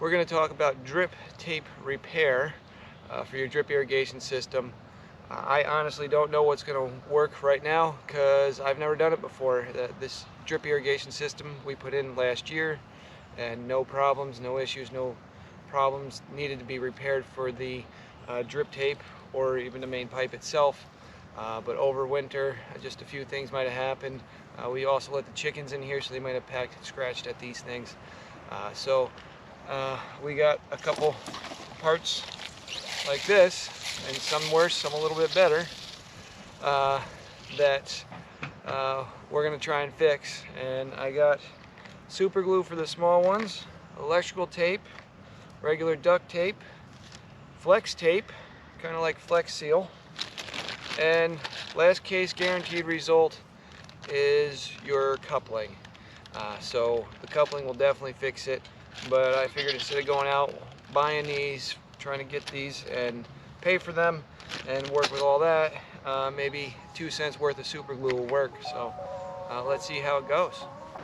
We're going to talk about drip tape repair for your drip irrigation system. I honestly don't know what's going to work right now because I've never done it before. This drip irrigation system we put in last year, and no problems, no issues, no problems needed to be repaired for the drip tape or even the main pipe itself. But over winter, just a few things might have happened. We also let the chickens in here, so they might have packed and scratched at these things. We got a couple parts like this, and some worse, some a little bit better, that we're going to try and fix. And I got super glue for the small ones, electrical tape, regular duct tape, flex tape, kind of like Flex Seal, and last case guaranteed result is your coupling. So the coupling will definitely fix it, but I figured instead of going out buying these, trying to get these and pay for them and work with all that, maybe 2 cents worth of super glue will work. So let's see how it goes.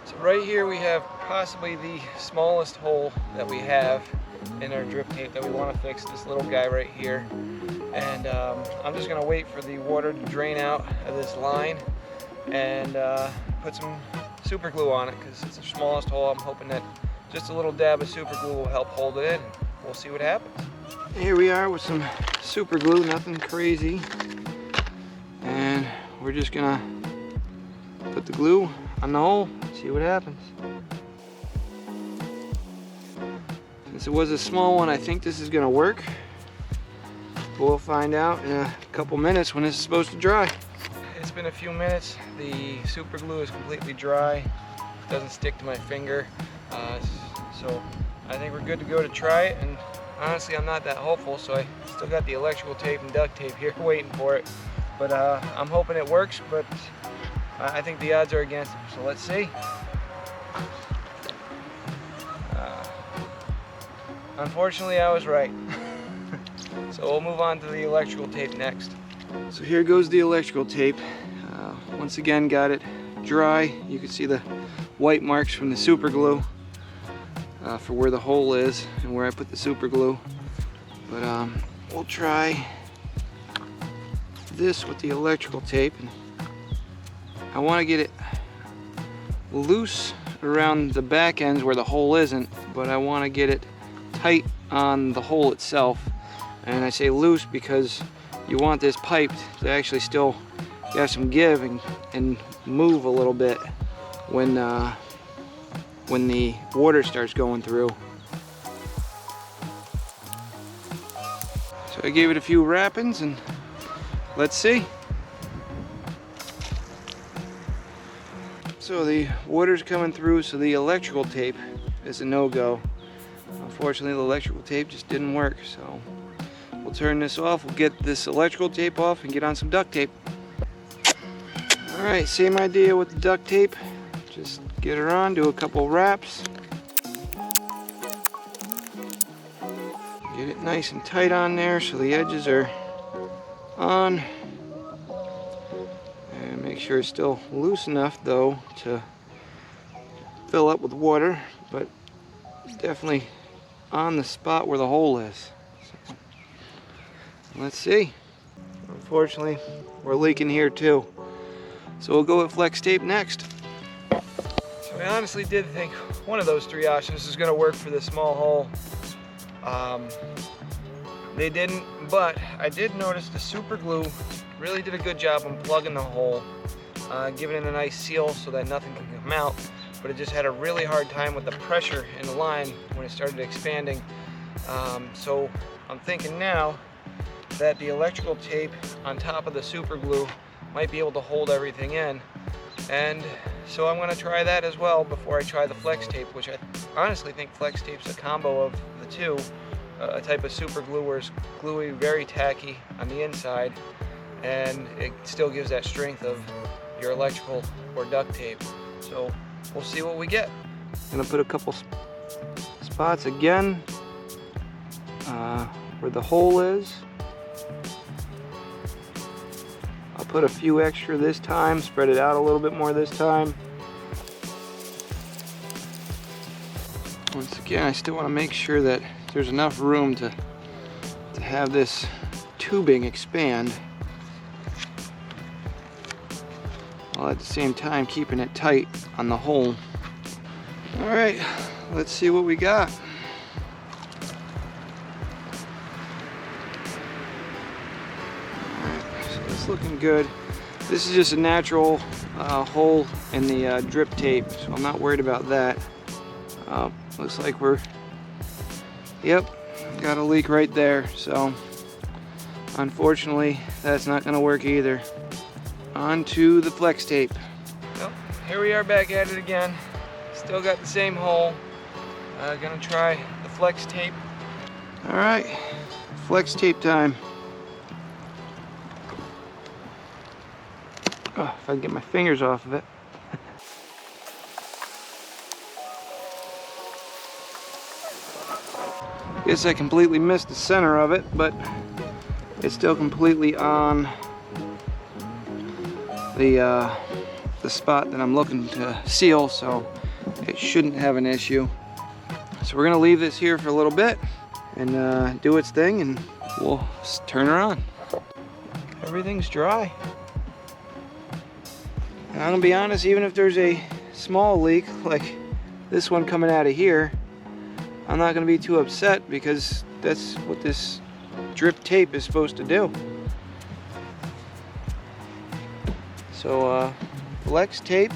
So right here we have possibly the smallest hole that we have in our drip tape that we want to fix, this little guy right here. And I'm just going to wait for the water to drain out of this line and put some super glue on it, because it's the smallest hole. I'm hoping that just a little dab of super glue will help hold it in. We'll see what happens. Here we are with some super glue, nothing crazy. And we're just gonna put the glue on the hole, see what happens. Since it was a small one, I think this is gonna work. We'll find out in a couple minutes when this is supposed to dry. It's been a few minutes. The super glue is completely dry. It doesn't stick to my finger. So I think we're good to go to try it. And honestly, I'm not that hopeful, so I still got the electrical tape and duct tape here waiting for it. But I'm hoping it works, but I think the odds are against it. So let's see. Unfortunately, I was right. So we'll move on to the electrical tape next. So here goes the electrical tape. Once again, got it dry. You can see the white marks from the super glue for where the hole is and where I put the super glue. But we'll try this with the electrical tape. And I want to get it loose around the back ends where the hole isn't, but I want to get it tight on the hole itself. And I say loose because you want this pipe to actually still have some give and move a little bit when the water starts going through. So I gave it a few wrappings and let's see. So the water's coming through, so the electrical tape is a no-go. Unfortunately, the electrical tape just didn't work, so we'll turn this off. We'll get this electrical tape off and get on some duct tape. Alright, same idea with the duct tape. Just get her on, do a couple wraps. Get it nice and tight on there so the edges are on. And make sure it's still loose enough though to fill up with water, but definitely on the spot where the hole is. So, let's see. Unfortunately, we're leaking here too. So we'll go with flex tape next. So I honestly did think one of those 3 options is going to work for the small hole. They didn't, but I did notice the super glue really did a good job on plugging the hole, giving it a nice seal so that nothing can come out. But it just had a really hard time with the pressure in the line when it started expanding. So I'm thinking now that the electrical tape on top of the super glue might be able to hold everything in, and so I'm going to try that as well before I try the flex tape, which I honestly think flex tape's a combo of the two, a type of super glue where it's gluey, very tacky on the inside, and it still gives that strength of your electrical or duct tape. So we'll see what we get. I'm going to put a couple spots again where the hole is. I'll put a few extra this time, spread it out a little bit more this time. Once Once again, I still want to make sure that there's enough room to have this tubing expand, while at the same time keeping it tight on the hole. All right, let's see what we got. All right, so it's looking good. This is just a natural hole in the drip tape, so I'm not worried about that. Looks like yep, got a leak right there, so unfortunately that's not going to work either. On to the flex tape. Well, here we are back at it again. Still got the same hole. Gonna try the flex tape. All right, flex tape time. Oh, if I can get my fingers off of it. Guess I completely missed the center of it, but it's still completely on the spot that I'm looking to seal, so it shouldn't have an issue. So we're gonna leave this here for a little bit and do its thing, and we'll turn her on. Everything's dry. And I'm gonna be honest, even if there's a small leak like this one coming out of here, I'm not gonna be too upset because that's what this drip tape is supposed to do. So flex tape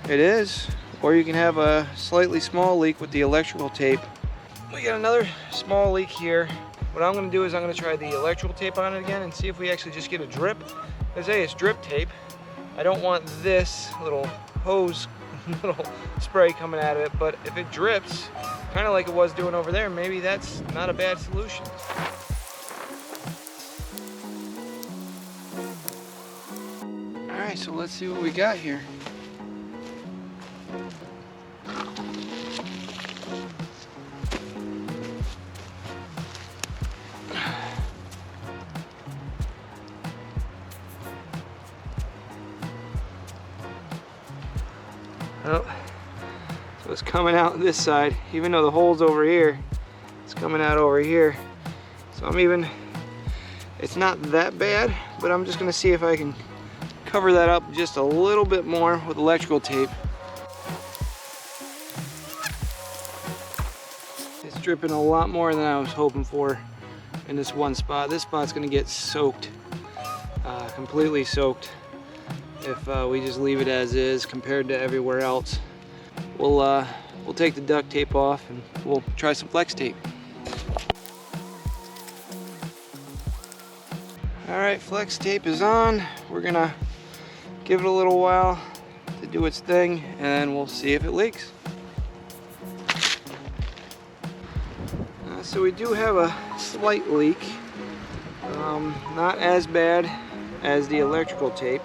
it is, or you can have a slightly small leak with the electrical tape. We got another small leak here. What I'm gonna do is I'm gonna try the electrical tape on it again and see if we actually just get a drip. Because hey, it's drip tape. I don't want this little hose, little spray coming out of it, but if it drips, kind of like it was doing over there, maybe that's not a bad solution. All right, so let's see what we got here. Oh, so it's coming out this side, even though the hole's over here, it's coming out over here. So it's not that bad, but I'm just gonna see if I can cover that up just a little bit more with electrical tape. It's dripping a lot more than I was hoping for in this one spot. This spot's gonna get soaked, completely soaked, if we just leave it as is compared to everywhere else. We'll take the duct tape off and we'll try some flex tape. All right, flex tape is on. We're gonna give it a little while to do its thing and we'll see if it leaks. So we do have a slight leak, not as bad as the electrical tape.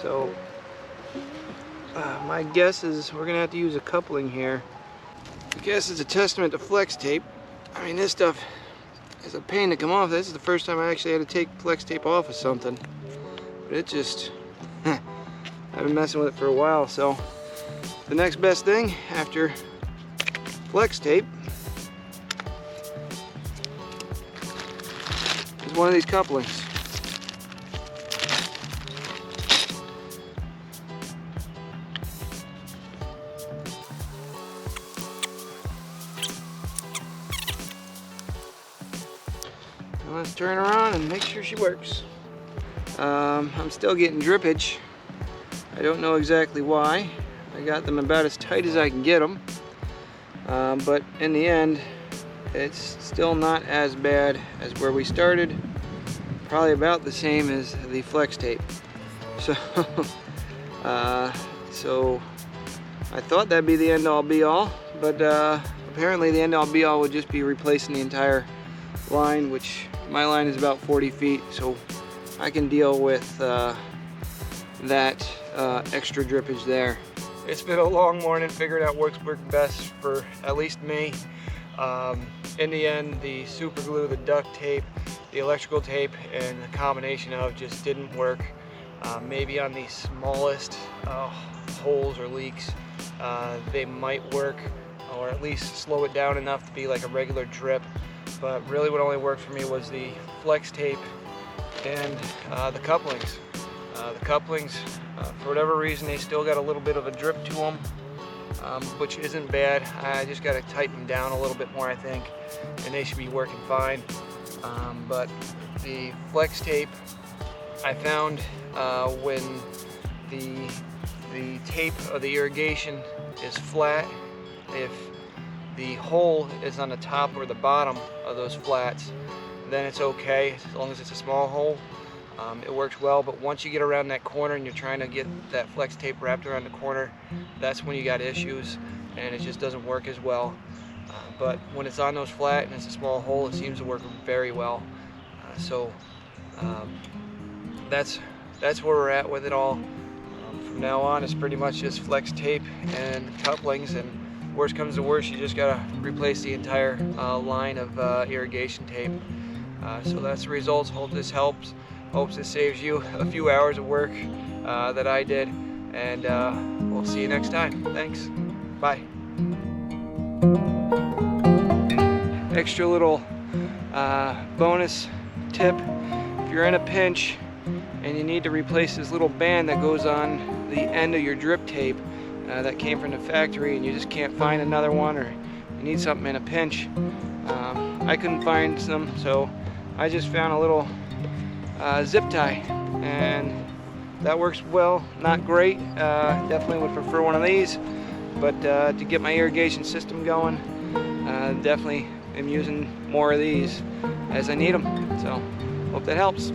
So my guess is we're gonna have to use a coupling here. I guess it's a testament to flex tape. I mean, this stuff is a pain to come off. This is the first time I actually had to take flex tape off of something. But it just, I've been messing with it for a while. So the next best thing after flex tape is one of these couplings. Let's turn her on and make sure she works. I'm still getting drippage. I don't know exactly why. I got them about as tight as I can get them. But in the end, it's still not as bad as where we started. Probably about the same as the flex tape. So, so I thought that'd be the end all be all, but apparently the end all be all would just be replacing the entire line, which my line is about 40 feet, so I can deal with that extra drippage there. It's been a long morning, figuring out what's worked best for at least me. In the end, the super glue, the duct tape, the electrical tape, and the combination of just didn't work. Maybe on the smallest holes or leaks, they might work, or at least slow it down enough to be like a regular drip. But really what only worked for me was the flex tape and the couplings. The couplings, for whatever reason, they still got a little bit of a drip to them, which isn't bad. I just got to tighten them down a little bit more, I think, and they should be working fine. But the flex tape, I found when the tape of the irrigation is flat, if the hole is on the top or the bottom of those flats, then it's okay, as long as it's a small hole. It works well, but once you get around that corner and you're trying to get that flex tape wrapped around the corner, that's when you got issues and it just doesn't work as well. But when it's on those flat and it's a small hole, it seems to work very well. That's where we're at with it all. From now on, it's pretty much just flex tape and couplings, and worst comes to worst, you just gotta replace the entire line of irrigation tape. So that's the results. Hope this helps. Hopes this saves you a few hours of work that I did, and we'll see you next time. Thanks. Bye. Extra little bonus tip: if you're in a pinch and you need to replace this little band that goes on the end of your drip tape that came from the factory, and you just can't find another one, or you need something in a pinch, I couldn't find some, so I just found a little zip tie, and that works well. Not great, definitely would prefer one of these, but to get my irrigation system going, definitely am using more of these as I need them. So hope that helps.